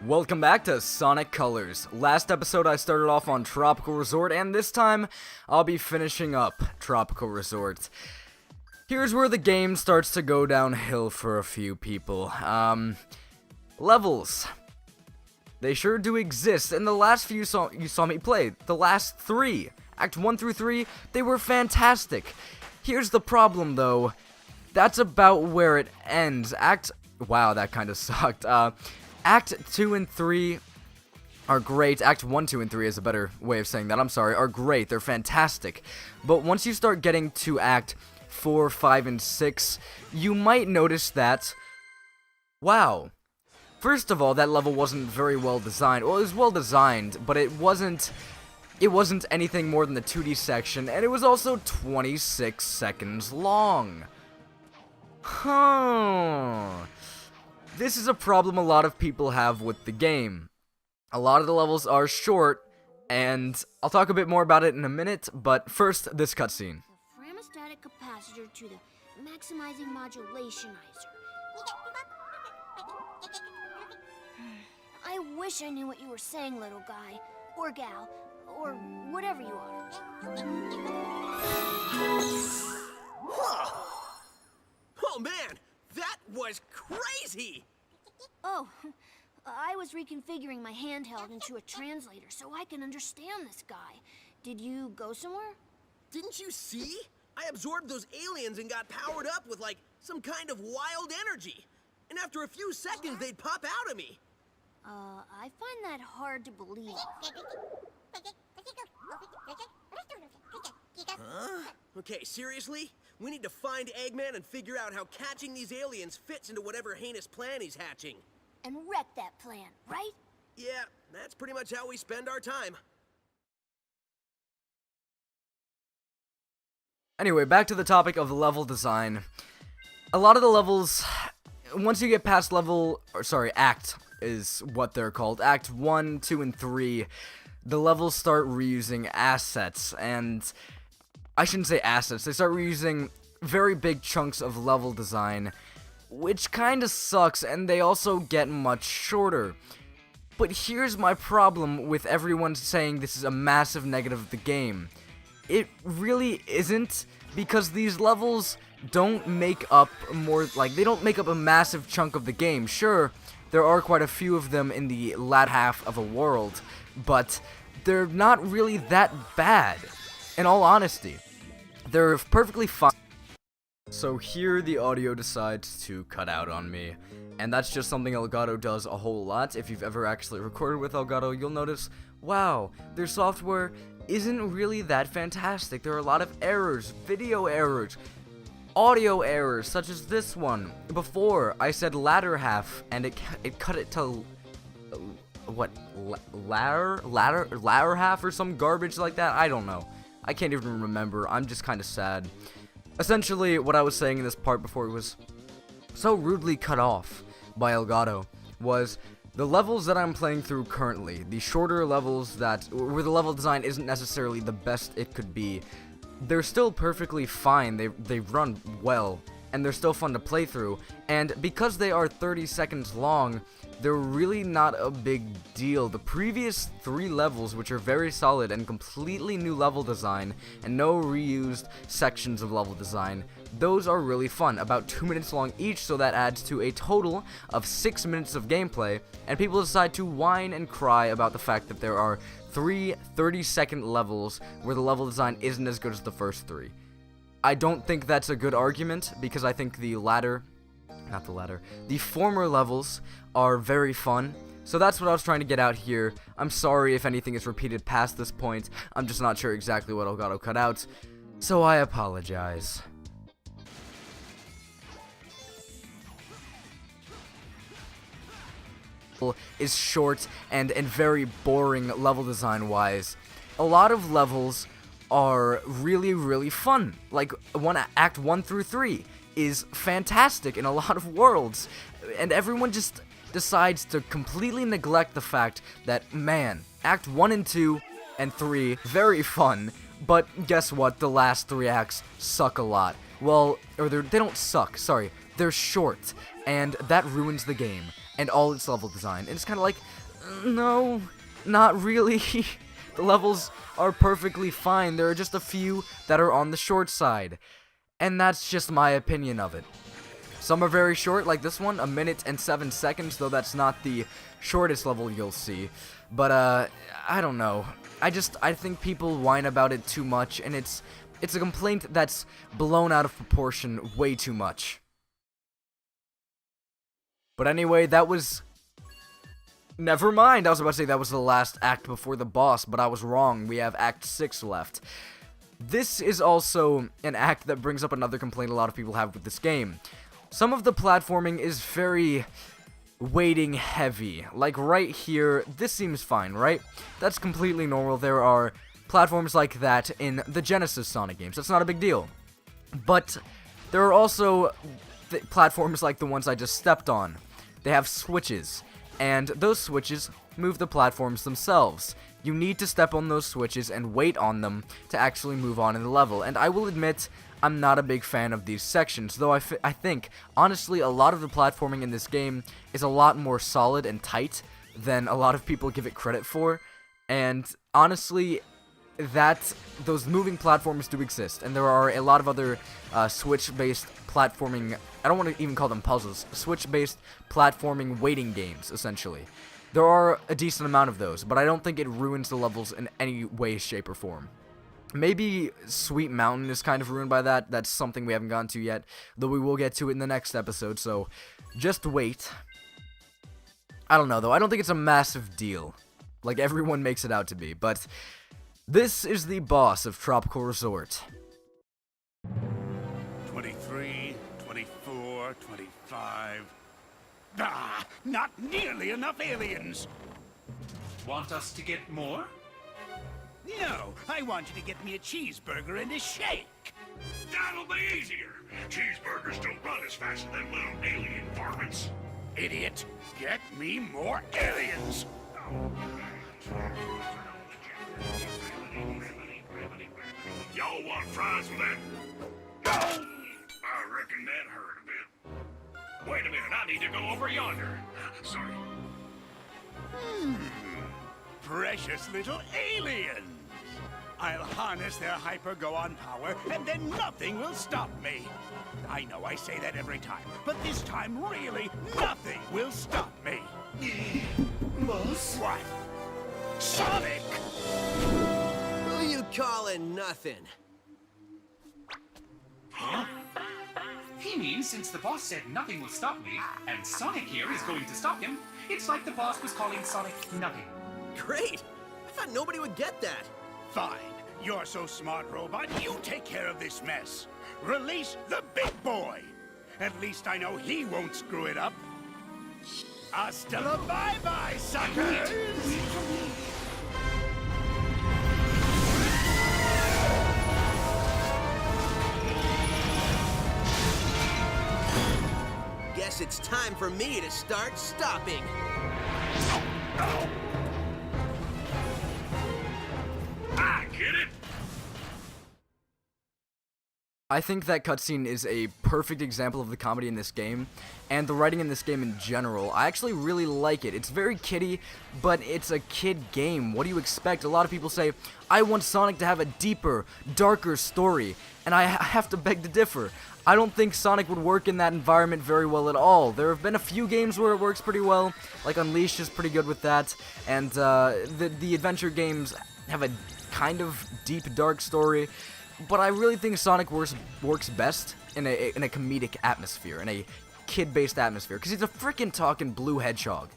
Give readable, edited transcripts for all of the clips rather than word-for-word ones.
Welcome back to Sonic Colors. Last episode I started off on Tropical Resort, and this time I'll be finishing up Tropical Resort. Here's where the game starts to go downhill for a few people. Levels. They sure do exist, and the last few you saw me play, the last three, Act 1 through 3, they were fantastic. Here's the problem though, that's about where it ends. Wow, that kind of sucked. Act 2 and 3 are great. Act 1, 2, and 3 is a better way of saying that. I'm sorry, are great. They're fantastic. But once you start getting to Act 4, 5, and 6, you might notice that, wow. First of all, that level wasn't very well designed. Well, it was well designed, but it wasn't anything more than the 2D section, and it was also 26 seconds long. This is a problem a lot of people have with the game. A lot of the levels are short, and I'll talk a bit more about it in a minute, but first, this cutscene. The Framastatic capacitor to the maximizing modulationizer. I wish I knew what you were saying, little guy, or gal, or whatever you are. Oh man, that was crazy! Oh, I was reconfiguring my handheld into a translator so I can understand this guy. Did you go somewhere? Didn't you see? I absorbed those aliens and got powered up with like some kind of wild energy. And after a few seconds, they'd pop out of me. I find that hard to believe. Huh? Okay, seriously? We need to find Eggman and figure out how catching these aliens fits into whatever heinous plan he's hatching. And wreck that plan, right? Yeah, that's pretty much how we spend our time. Anyway, back to the topic of level design. A lot of the levels, once you get past Act is what they're called. Act 1, 2, and 3, the levels start reusing assets, and I shouldn't say assets, they start reusing very big chunks of level design, which kinda sucks, and they also get much shorter. But here's my problem with everyone saying this is a massive negative of the game. It really isn't, because these levels don't make up they don't make up a massive chunk of the game. Sure, there are quite a few of them in the latter half of a world, but they're not really that bad, in all honesty. They're perfectly fine. So here the audio decides to cut out on me, and that's just something Elgato does a whole lot. If you've ever actually recorded with Elgato, you'll notice, wow, their software isn't really that fantastic. There are a lot of errors, video errors, audio errors, such as this one. Before, I said latter half, and it cut it to, latter half or some garbage like that? I don't know. I can't even remember. I'm just kind of sad. Essentially, what I was saying in this part before it was so rudely cut off by Elgato was the levels that I'm playing through currently, the shorter levels where the level design isn't necessarily the best it could be, they're still perfectly fine. They run well, and they're still fun to play through, and because they are 30 seconds long, they're really not a big deal. The previous 3 levels, which are very solid and completely new level design, and no reused sections of level design, those are really fun, about 2 minutes long each, so that adds to a total of 6 minutes of gameplay, and people decide to whine and cry about the fact that there are 3 30-second levels where the level design isn't as good as the first 3. I don't think that's a good argument, because I think the former levels are very fun. So that's what I was trying to get out here. I'm sorry if anything is repeated past this point. I'm just not sure exactly what Elgato cut out, so I apologize. Is short and very boring level design wise. A lot of levels are really fun. Like Act 1 through 3 is fantastic in a lot of worlds, and everyone just decides to completely neglect the fact that, man, Act 1 and 2 and 3, very fun, but guess what, the last 3 acts suck a lot. Well, or they don't suck, sorry, they're short, and that ruins the game. and all its level design. And it's kind of like, no, not really. The levels are perfectly fine. There are just a few that are on the short side. And that's just my opinion of it. Some are very short, like this one, 1 minute and 7 seconds, though that's not the shortest level you'll see. But, I don't know. I think people whine about it too much, and it's a complaint that's blown out of proportion way too much. But anyway, that was... Never mind, I was about to say that was the last act before the boss, but I was wrong. We have Act 6 left. This is also an act that brings up another complaint a lot of people have with this game. Some of the platforming is very weighting heavy. Like right here, this seems fine, right? That's completely normal. There are platforms like that in the Genesis Sonic games. That's not a big deal. But there are also platforms like the ones I just stepped on. They have switches, and those switches move the platforms themselves. You need to step on those switches and wait on them to actually move on in the level. And I will admit, I'm not a big fan of these sections, though I think, honestly, a lot of the platforming in this game is a lot more solid and tight than a lot of people give it credit for. And honestly, those moving platforms do exist, and there are a lot of other switch-based platforming, I don't want to even call them puzzles, switch-based platforming waiting games, essentially. There are a decent amount of those, but I don't think it ruins the levels in any way, shape, or form. Maybe Sweet Mountain is kind of ruined by that. That's something we haven't gotten to yet, though we will get to it in the next episode, so just wait. I don't know, though. I don't think it's a massive deal, like everyone makes it out to be, but this is the boss of Tropical Resort. 23, 24, 25... Ah, not nearly enough aliens! Want us to get more? No, I want you to get me a cheeseburger and a shake! That'll be easier. Cheeseburgers don't run as fast as them little alien varmints. Idiot! Get me more aliens! Y'all want fries with that? No! I reckon that hurt a bit. Wait a minute, I need to go over yonder. Sorry. Precious little aliens! I'll harness their hyper-go-on power, and then nothing will stop me. I know I say that every time, but this time, really, nothing will stop me. Boss? What? Sonic! Who you calling nothing? He means since the boss said nothing will stop me, and Sonic here is going to stop him, it's like the boss was calling Sonic nothing. Great! I thought nobody would get that. Fine. You're so smart, robot. You take care of this mess. Release the big boy. At least I know he won't screw it up. Hasta la bye-bye, suckers! Guess it's time for me to start stopping. I get it. I think that cutscene is a perfect example of the comedy in this game, and the writing in this game in general. I actually really like it. It's very kiddie, but it's a kid game. What do you expect? A lot of people say, I want Sonic to have a deeper, darker story, and I have to beg to differ. I don't think Sonic would work in that environment very well at all. There have been a few games where it works pretty well, like Unleashed is pretty good with that, and the adventure games have a kind of deep, dark story. But I really think Sonic works best in a comedic atmosphere, in a kid-based atmosphere, because he's a freaking talking blue hedgehog.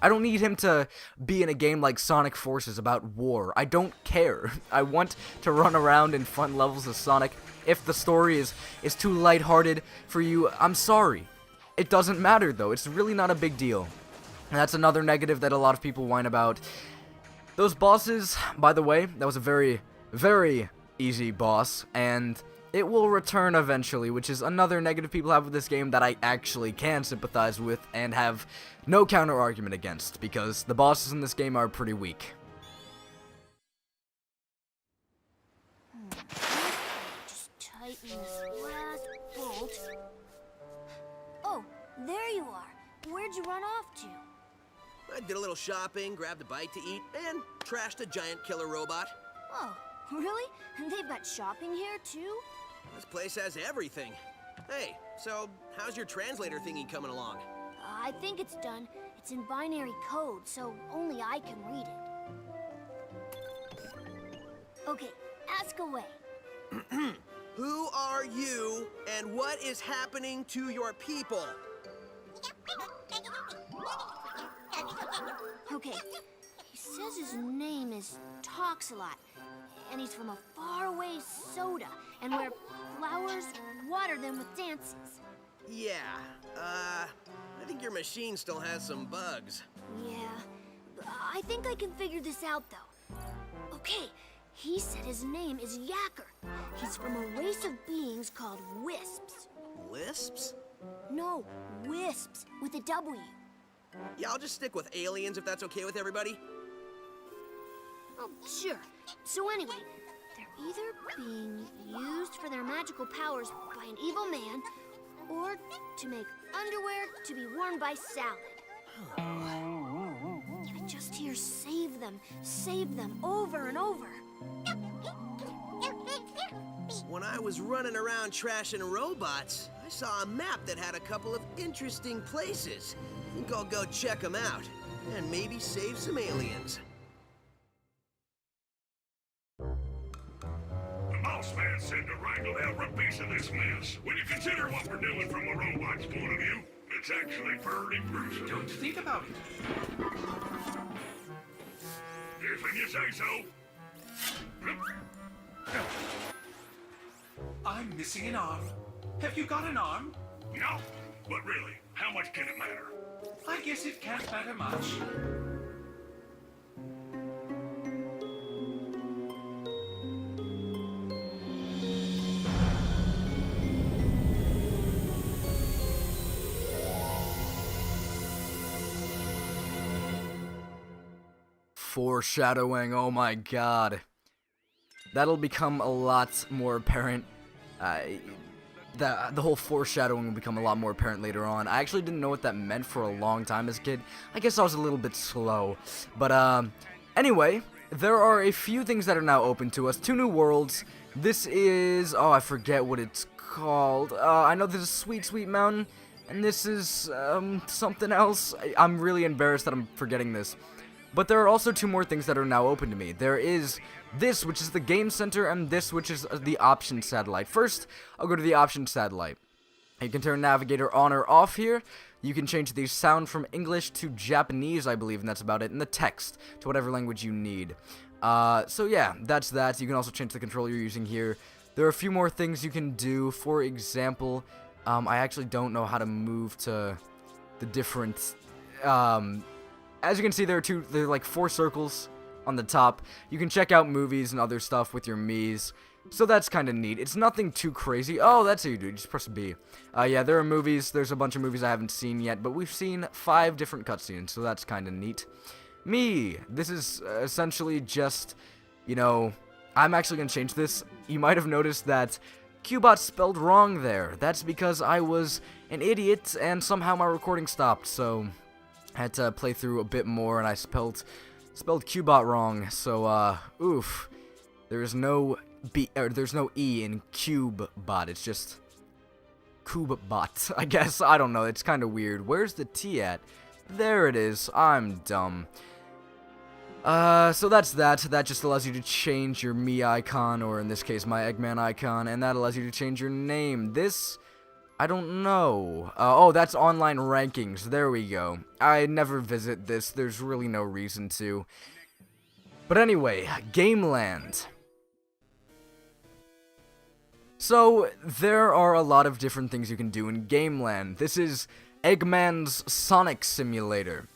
I don't need him to be in a game like Sonic Forces about war. I don't care. I want to run around in fun levels as Sonic. If the story is too lighthearted for you, I'm sorry. It doesn't matter, though. It's really not a big deal. And that's another negative that a lot of people whine about. Those bosses, by the way, that was a very, very easy boss, and it will return eventually, which is another negative people have with this game that I actually can sympathize with and have no counter-argument against, because the bosses in this game are pretty weak. Just tighten this last bolt. Oh, there you are. Where where'd you run off to? I did a little shopping, grabbed a bite to eat, and trashed a giant killer robot. Oh, really? And they've got shopping here, too? This place has everything. Hey, so how's your translator thingy coming along? I think it's done. It's in binary code, so only I can read it. Okay, ask away. Who are you, and what is happening to your people? Okay, he says his name is Talks-a-Lot, and he's from a faraway soda, and where flowers water them with dances. Yeah, I think your machine still has some bugs. Yeah, I think I can figure this out, though. Okay, he said his name is Yacker. He's from a race of beings called Wisps. Lisps? No, Wisps, with a W. Yeah, I'll just stick with aliens if that's okay with everybody. Oh, sure. So anyway, they're either being used for their magical powers by an evil man, or to make underwear to be worn by Salad. I just hear save them over and over. When I was running around trashing robots, I saw a map that had a couple of interesting places. I think I'll go check them out, and maybe save some aliens. The boss man said to wrangle every piece of this mess. When you consider what we're doing from a robot's point of view, it's actually pretty gruesome. Don't think about it. If you say so. I'm missing an arm. Have you got an arm? No, but really, how much can it matter? I guess it can't matter much. Foreshadowing, oh my god. That'll become a lot more apparent. The whole foreshadowing will become a lot more apparent later on. I actually didn't know what that meant for a long time as a kid. I guess I was a little bit slow. But, anyway, there are a few things that are now open to us. 2 new worlds. This is... oh, I forget what it's called. I know this is Sweet Sweet Mountain, and this is, something else. I'm really embarrassed that I'm forgetting this. But there are also 2 more things that are now open to me. There is this, which is the game center, and this, which is the option satellite. First, I'll go to the option satellite. You can turn navigator on or off here. You can change the sound from English to Japanese, I believe, and that's about it. And the text to whatever language you need. So yeah, that's that. You can also change the controller you're using here. There are a few more things you can do. For example, I actually don't know how to move to the different... as you can see, there are like 4 circles on the top. You can check out movies and other stuff with your Miis. So that's kind of neat. It's nothing too crazy. Oh, that's how you do it. Just press B. Yeah, there are movies. There's a bunch of movies I haven't seen yet, but we've seen 5 different cutscenes, so that's kind of neat. Me. This is essentially just, you know, I'm actually going to change this. You might have noticed that Cubot spelled wrong there. That's because I was an idiot and somehow my recording stopped, so I had to play through a bit more and I spelled Cubot wrong. So oof. There's no E in CubeBot. It's just CubeBot, I guess. I don't know. It's kind of weird. Where's the T at? There it is. I'm dumb. So that's that. That just allows you to change your me icon, or in this case, my Eggman icon, and that allows you to change your name. This, I don't know. Oh, that's online rankings. There we go. I never visit this. There's really no reason to. But anyway, Gameland. So, there are a lot of different things you can do in Gameland. This is Eggman's Sonic Simulator.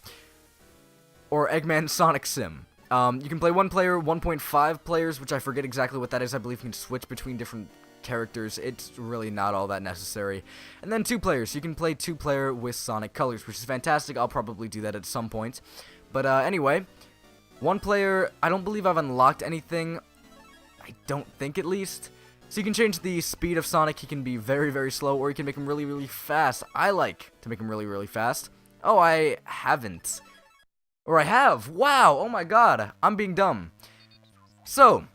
Or Eggman Sonic Sim. You can play 1 player, 1.5 players, which I forget exactly what that is. I believe you can switch between different characters. It's really not all that necessary. And then 2 players. You can play 2-player with Sonic Colors, which is fantastic. I'll probably do that at some point. But anyway, 1 player, I don't believe I've unlocked anything. I don't think, at least. So you can change the speed of Sonic. He can be very, very slow, or you can make him really, really fast. I like to make him really, really fast. Oh, I haven't. Or I have. Wow, oh my god, I'm being dumb. So,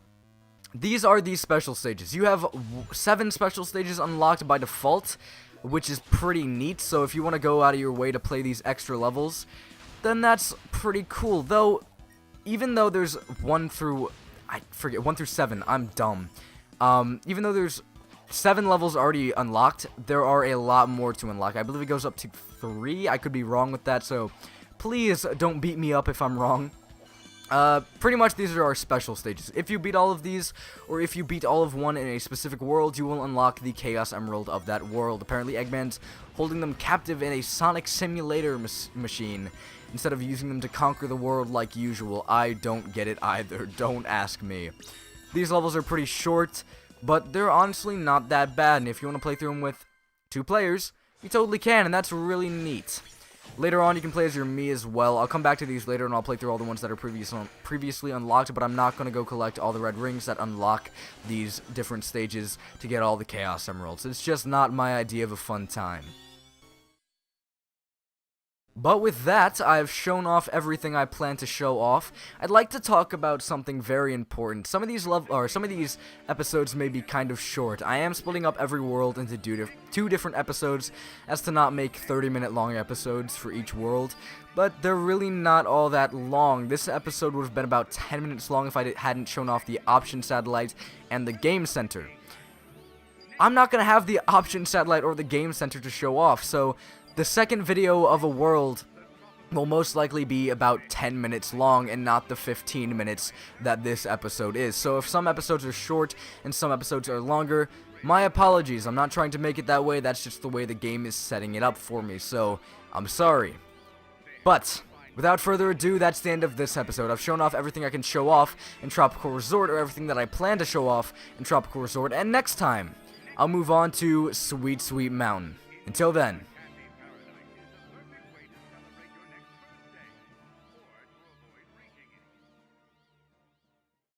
these are the special stages. You have 7 special stages unlocked by default, which is pretty neat. So if you want to go out of your way to play these extra levels, then that's pretty cool. Though, even though there's 1 through 7, I'm dumb. Even though there's 7 levels already unlocked, there are a lot more to unlock. I believe it goes up to 3. I could be wrong with that, so please don't beat me up if I'm wrong. Pretty much these are our special stages. If you beat all of these, or if you beat all of one in a specific world, you will unlock the Chaos Emerald of that world. Apparently Eggman's holding them captive in a Sonic simulator machine, instead of using them to conquer the world like usual. I don't get it either, don't ask me. These levels are pretty short, but they're honestly not that bad, and if you want to play through them with 2 players, you totally can, and that's really neat. Later on, you can play as your Mii as well. I'll come back to these later, and I'll play through all the ones that are previously unlocked, but I'm not going to go collect all the red rings that unlock these different stages to get all the Chaos Emeralds. It's just not my idea of a fun time. But with that, I've shown off everything I plan to show off. I'd like to talk about something very important. Some of these episodes may be kind of short. I am splitting up every world into 2 different episodes, as to not make 30-minute long episodes for each world. But they're really not all that long. This episode would have been about 10 minutes long if I hadn't shown off the Option Satellite and the Game Center. I'm not going to have the Option Satellite or the Game Center to show off, so the second video of a world will most likely be about 10 minutes long and not the 15 minutes that this episode is. So if some episodes are short and some episodes are longer, my apologies. I'm not trying to make it that way. That's just the way the game is setting it up for me, so I'm sorry. But without further ado, that's the end of this episode. I've shown off everything I can show off in Tropical Resort, or everything that I plan to show off in Tropical Resort, and next time, I'll move on to Sweet Sweet Mountain. Until then,